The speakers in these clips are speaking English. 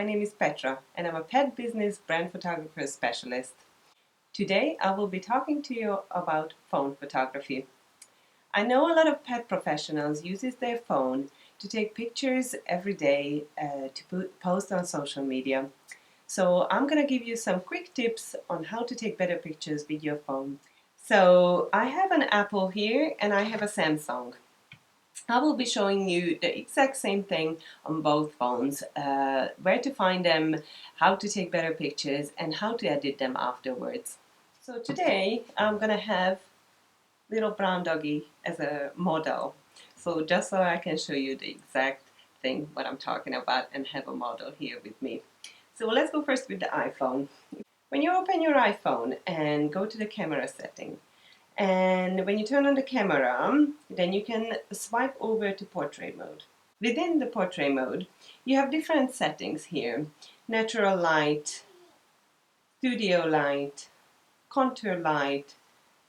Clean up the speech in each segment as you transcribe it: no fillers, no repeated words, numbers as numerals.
my name is Petra and I'm a pet business brand photographer specialist. Today I will be talking to you about phone photography. I know a lot of pet professionals uses their phone to take pictures every day to post on social media. So I'm gonna give you some quick tips on how to take better pictures with your phone. So I have an Apple here and I have a Samsung. I will be showing you the exact same thing on both phones, where to find them, how to take better pictures, and how to edit them afterwards. So today I'm gonna have little brown doggy as a model. So just so I can show you the exact thing what I'm talking about and have a model here with me. So let's go first with the iPhone. When you open your iPhone and go to the camera setting, and when you turn on the camera, then you can swipe over to portrait mode. Within the portrait mode, you have different settings here. Natural light, studio light, contour light,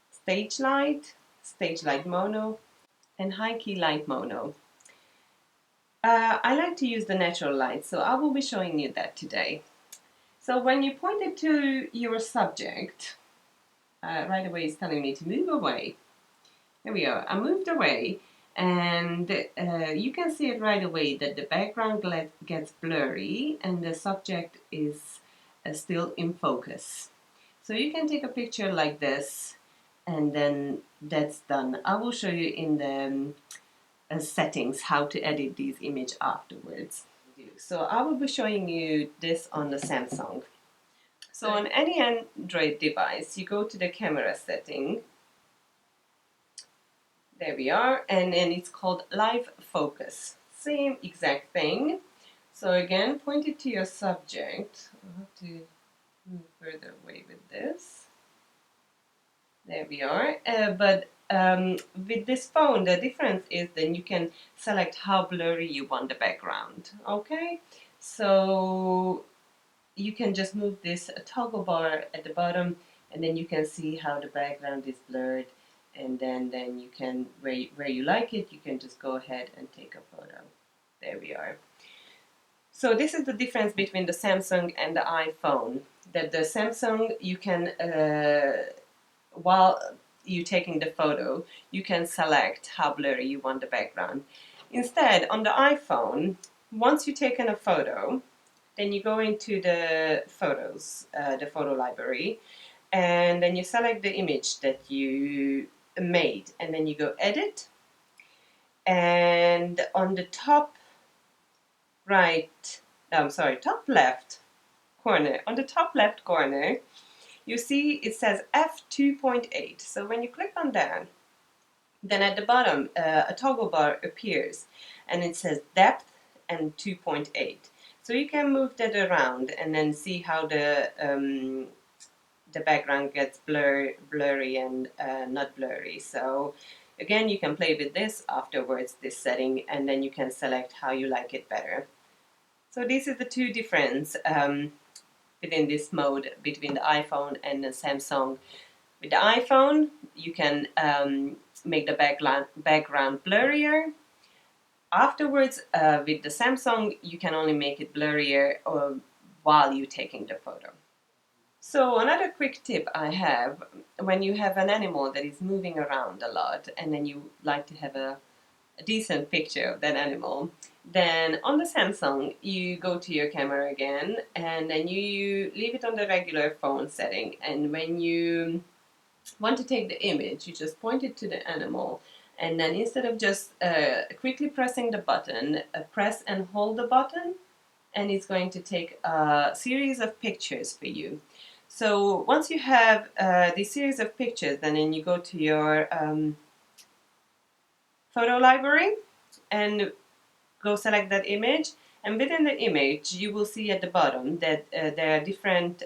stage light mono, and high key light mono. I like to use the natural light, so I will be showing you that today. So when you point it to your subject, right away it's telling me to move away. There we are. I moved away and you can see it right away that the background gets blurry and the subject is still in focus. So you can take a picture like this and then that's done. I will show you in the settings how to edit these images afterwards. So I will be showing you this on the Samsung. So on any Android device, you go to the camera setting. There we are, and then it's called live focus. Same exact thing. So again, point it to your subject. I'll have to move further away with this. There we are. But with this phone, the difference is then you can select how blurry you want the background. Okay, so you can just move this toggle bar at the bottom, and then you can see how the background is blurred. And then you can, where you like it, you can just go ahead and take a photo. There we are. So this is the difference between the Samsung and the iPhone. That the Samsung, you can, while you're taking the photo, you can select how blurry you want the background. Instead, on the iPhone, once you've taken a photo, then you go into the photos, the photo library, and then you select the image that you made, and then you go edit, and on the top right, I'm sorry, top left corner, on the top left corner, you see it says f2.8. So when you click on that, then at the bottom a toggle bar appears and it says depth and 2.8. So you can move that around and then see how the background gets blurry and not blurry. So again, you can play with this afterwards, this setting, and then you can select how you like it better. So these are the two differences within this mode between the iPhone and the Samsung. With the iPhone, you can make the background blurrier. Afterwards, with the Samsung, you can only make it blurrier while you're taking the photo. So another quick tip I have, when you have an animal that is moving around a lot and then you like to have a decent picture of that animal, then on the Samsung you go to your camera again and then you leave it on the regular phone setting, and when you want to take the image you just point it to the animal, and then instead of just quickly pressing the button, press and hold the button, and it's going to take a series of pictures for you. So once you have this series of pictures, then you go to your photo library and go select that image, and within the image you will see at the bottom that there are different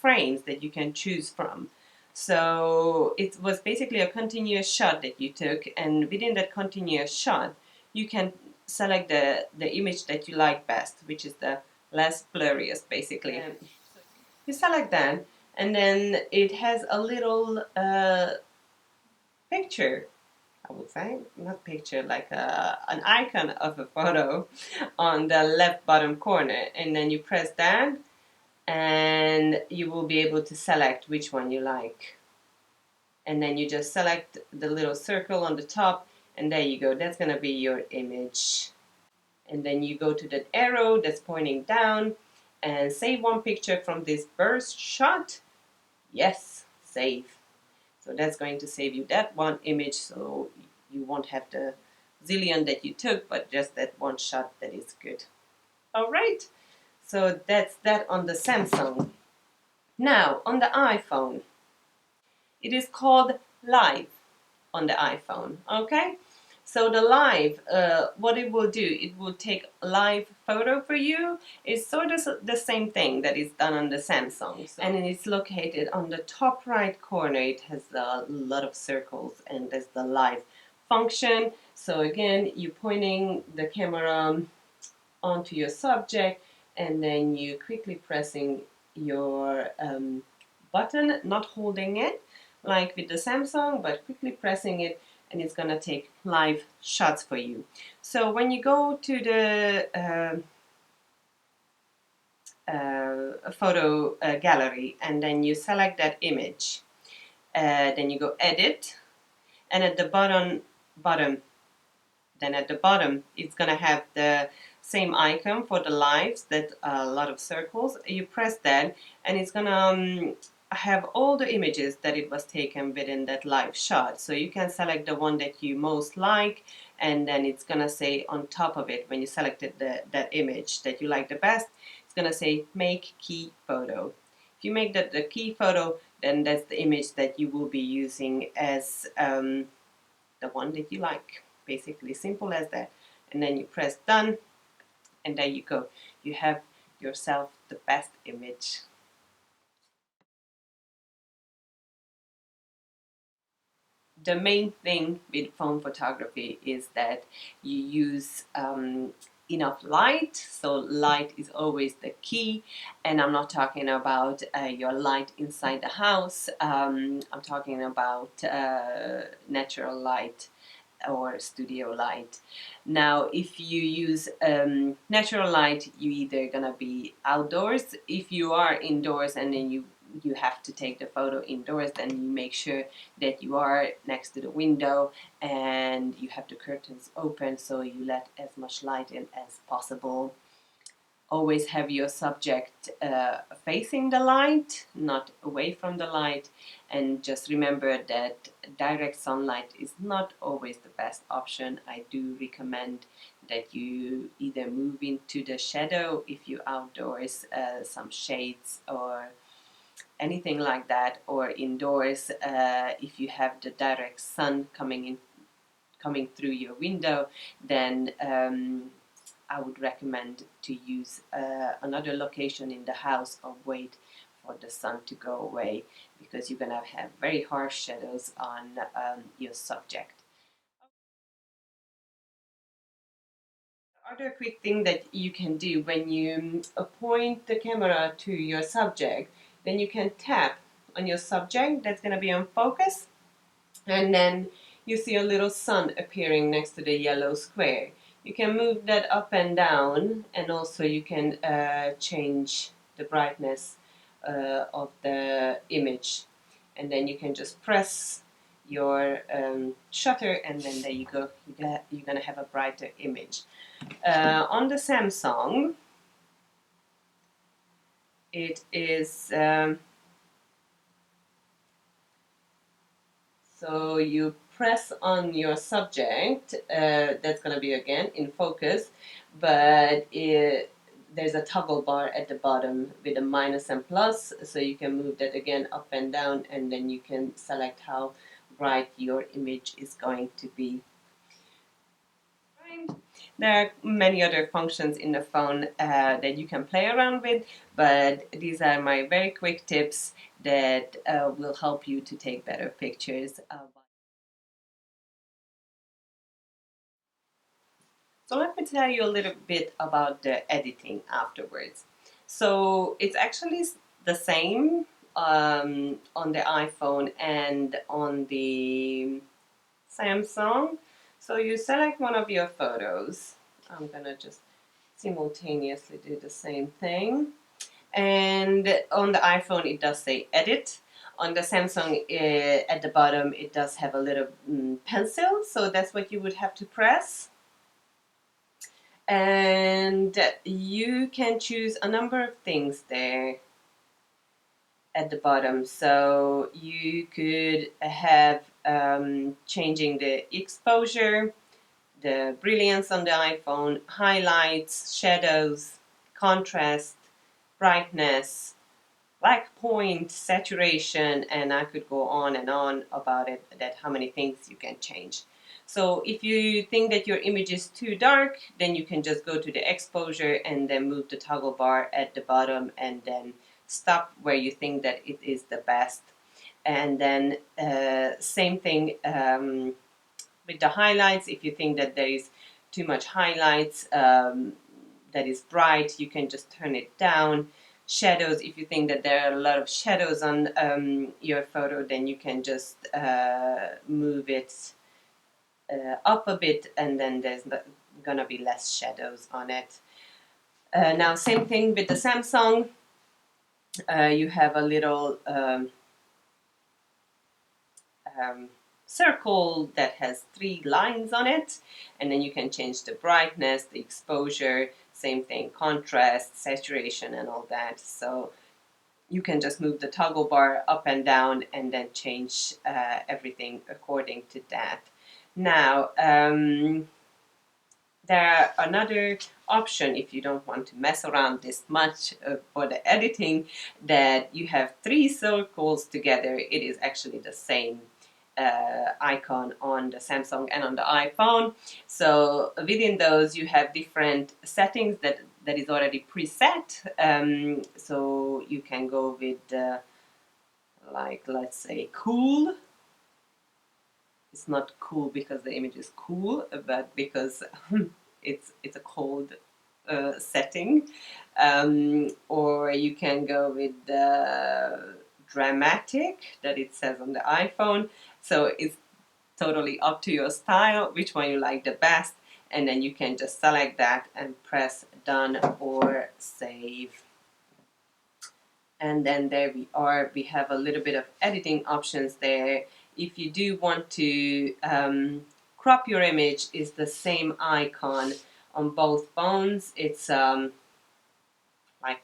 frames that you can choose from. So it was basically a continuous shot that you took, and within that continuous shot you can select the image that you like best, which is the less blurriest basically. You select that, and then it has a little picture I would say, not picture, like an icon of a photo on the left bottom corner, and then you press that and you will be able to select which one you like. And then you just select the little circle on the top, and there you go, that's going to be your image. And then you go to that arrow that's pointing down and save one picture from this burst shot. Yes, save. So that's going to save you that one image, so you won't have the zillion that you took, but just that one shot that is good. All right, so that's that on the Samsung. Now, on the iPhone, it is called Live on the iPhone, okay? So the live, what it will do, it will take a live photo for you. It's sort of the same thing that is done on the Samsung. So, and it's located on the top right corner. It has a lot of circles, and there's the live function. So again, you're pointing the camera onto your subject, and then you quickly pressing your button, not holding it like with the Samsung, but quickly pressing it, and it's gonna take live shots for you. So when you go to the photo gallery, and then you select that image, then you go edit, and at the bottom then at the bottom it's gonna have the same icon for the lives, that a lot of circles. You press that, and it's gonna have all the images that it was taken within that live shot. So you can select the one that you most like, and then it's gonna say on top of it, when you selected that image that you like the best, it's gonna say make key photo. If you make that the key photo, then that's the image that you will be using as the one that you like. Basically, simple as that. And then you press done, and there you go. You have yourself the best image. The main thing with phone photography is that you use enough light. So light is always the key, and I'm not talking about your light inside the house. I'm talking about natural light or studio light. Now, if you use natural light, you either gonna be outdoors. If you are indoors and then you have to take the photo indoors, then you make sure that you are next to the window and you have the curtains open, so you let as much light in as possible. Always have your subject facing the light, not away from the light, and just remember that direct sunlight is not always the best option. I do recommend that you either move into the shadow if you're outdoors, some shades or anything like that, or indoors if you have the direct sun coming through your window, then I would recommend to use another location in the house or wait for the sun to go away, because you're going to have very harsh shadows on your subject. Other quick thing that you can do when you point the camera to your subject, then you can tap on your subject that's going to be on focus, and then you see a little sun appearing next to the yellow square. You can move that up and down, and also you can change the brightness of the image, and then you can just press your shutter, and then there you go, you're gonna have a brighter image. On the Samsung, it is so you press on your subject, that's going to be again in focus, but there's a toggle bar at the bottom with a minus and plus, so you can move that again up and down, and then you can select how bright your image is going to be. There are many other functions in the phone that you can play around with, but these are my very quick tips that will help you to take better pictures. So let me tell you a little bit about the editing afterwards. So it's actually the same on the iPhone and on the Samsung. So you select one of your photos. I'm gonna just simultaneously do the same thing. And on the iPhone it does say edit. On the Samsung at the bottom it does have a little pencil, so that's what you would have to press. And you can choose a number of things there at the bottom. So you could have changing the exposure, the brilliance on the iPhone, highlights, shadows, contrast, brightness, black point, saturation, and I could go on and on about it, that how many things you can change. So if you think that your image is too dark, then you can just go to the exposure and then move the toggle bar at the bottom and then stop where you think that it is the best. And then same thing with the highlights. If you think that there is too much highlights that is bright, you can just turn it down. Shadows, if you think that there are a lot of shadows on your photo, then you can just move it up a bit, and then there's gonna be less shadows on it. Now, same thing with the Samsung. You have a little circle that has 3 lines on it, and then you can change the brightness, the exposure, same thing, contrast, saturation, and all that. So you can just move the toggle bar up and down and then change everything according to that. Now, there are another option if you don't want to mess around this much for the editing, that you have 3 circles together. It is actually the same icon on the Samsung and on the iPhone. So within those you have different settings that is already preset. So you can go with like, let's say, cool. It's not cool because the image is cool, but because it's a cold setting. Or you can go with dramatic, that it says on the iPhone. So it's totally up to your style, which one you like the best, and then you can just select that and press done or save. And then there we are. We have a little bit of editing options there. If you do want to crop your image, is the same icon on both phones. It's like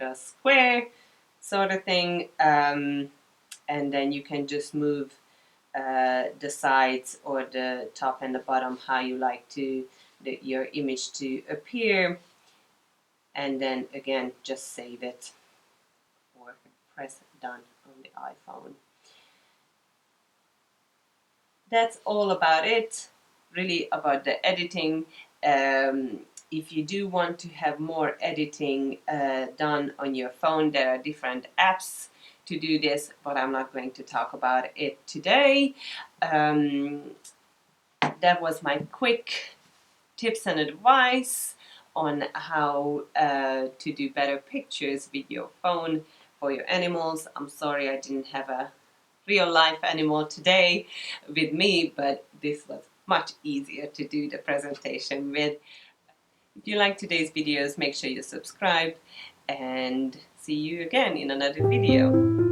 a square sort of thing, and then you can just move the sides or the top and the bottom how you like to your image to appear, and then again just save it or press done on the iPhone. That's all about it, really, about the editing. If you do want to have more editing done on your phone, there are different apps to do this, but I'm not going to talk about it today. That was my quick tips and advice on how to do better pictures with your phone for your animals. I'm sorry I didn't have a real life animal today with me, but this was much easier to do the presentation with. If you like today's videos, make sure you subscribe, and see you again in another video.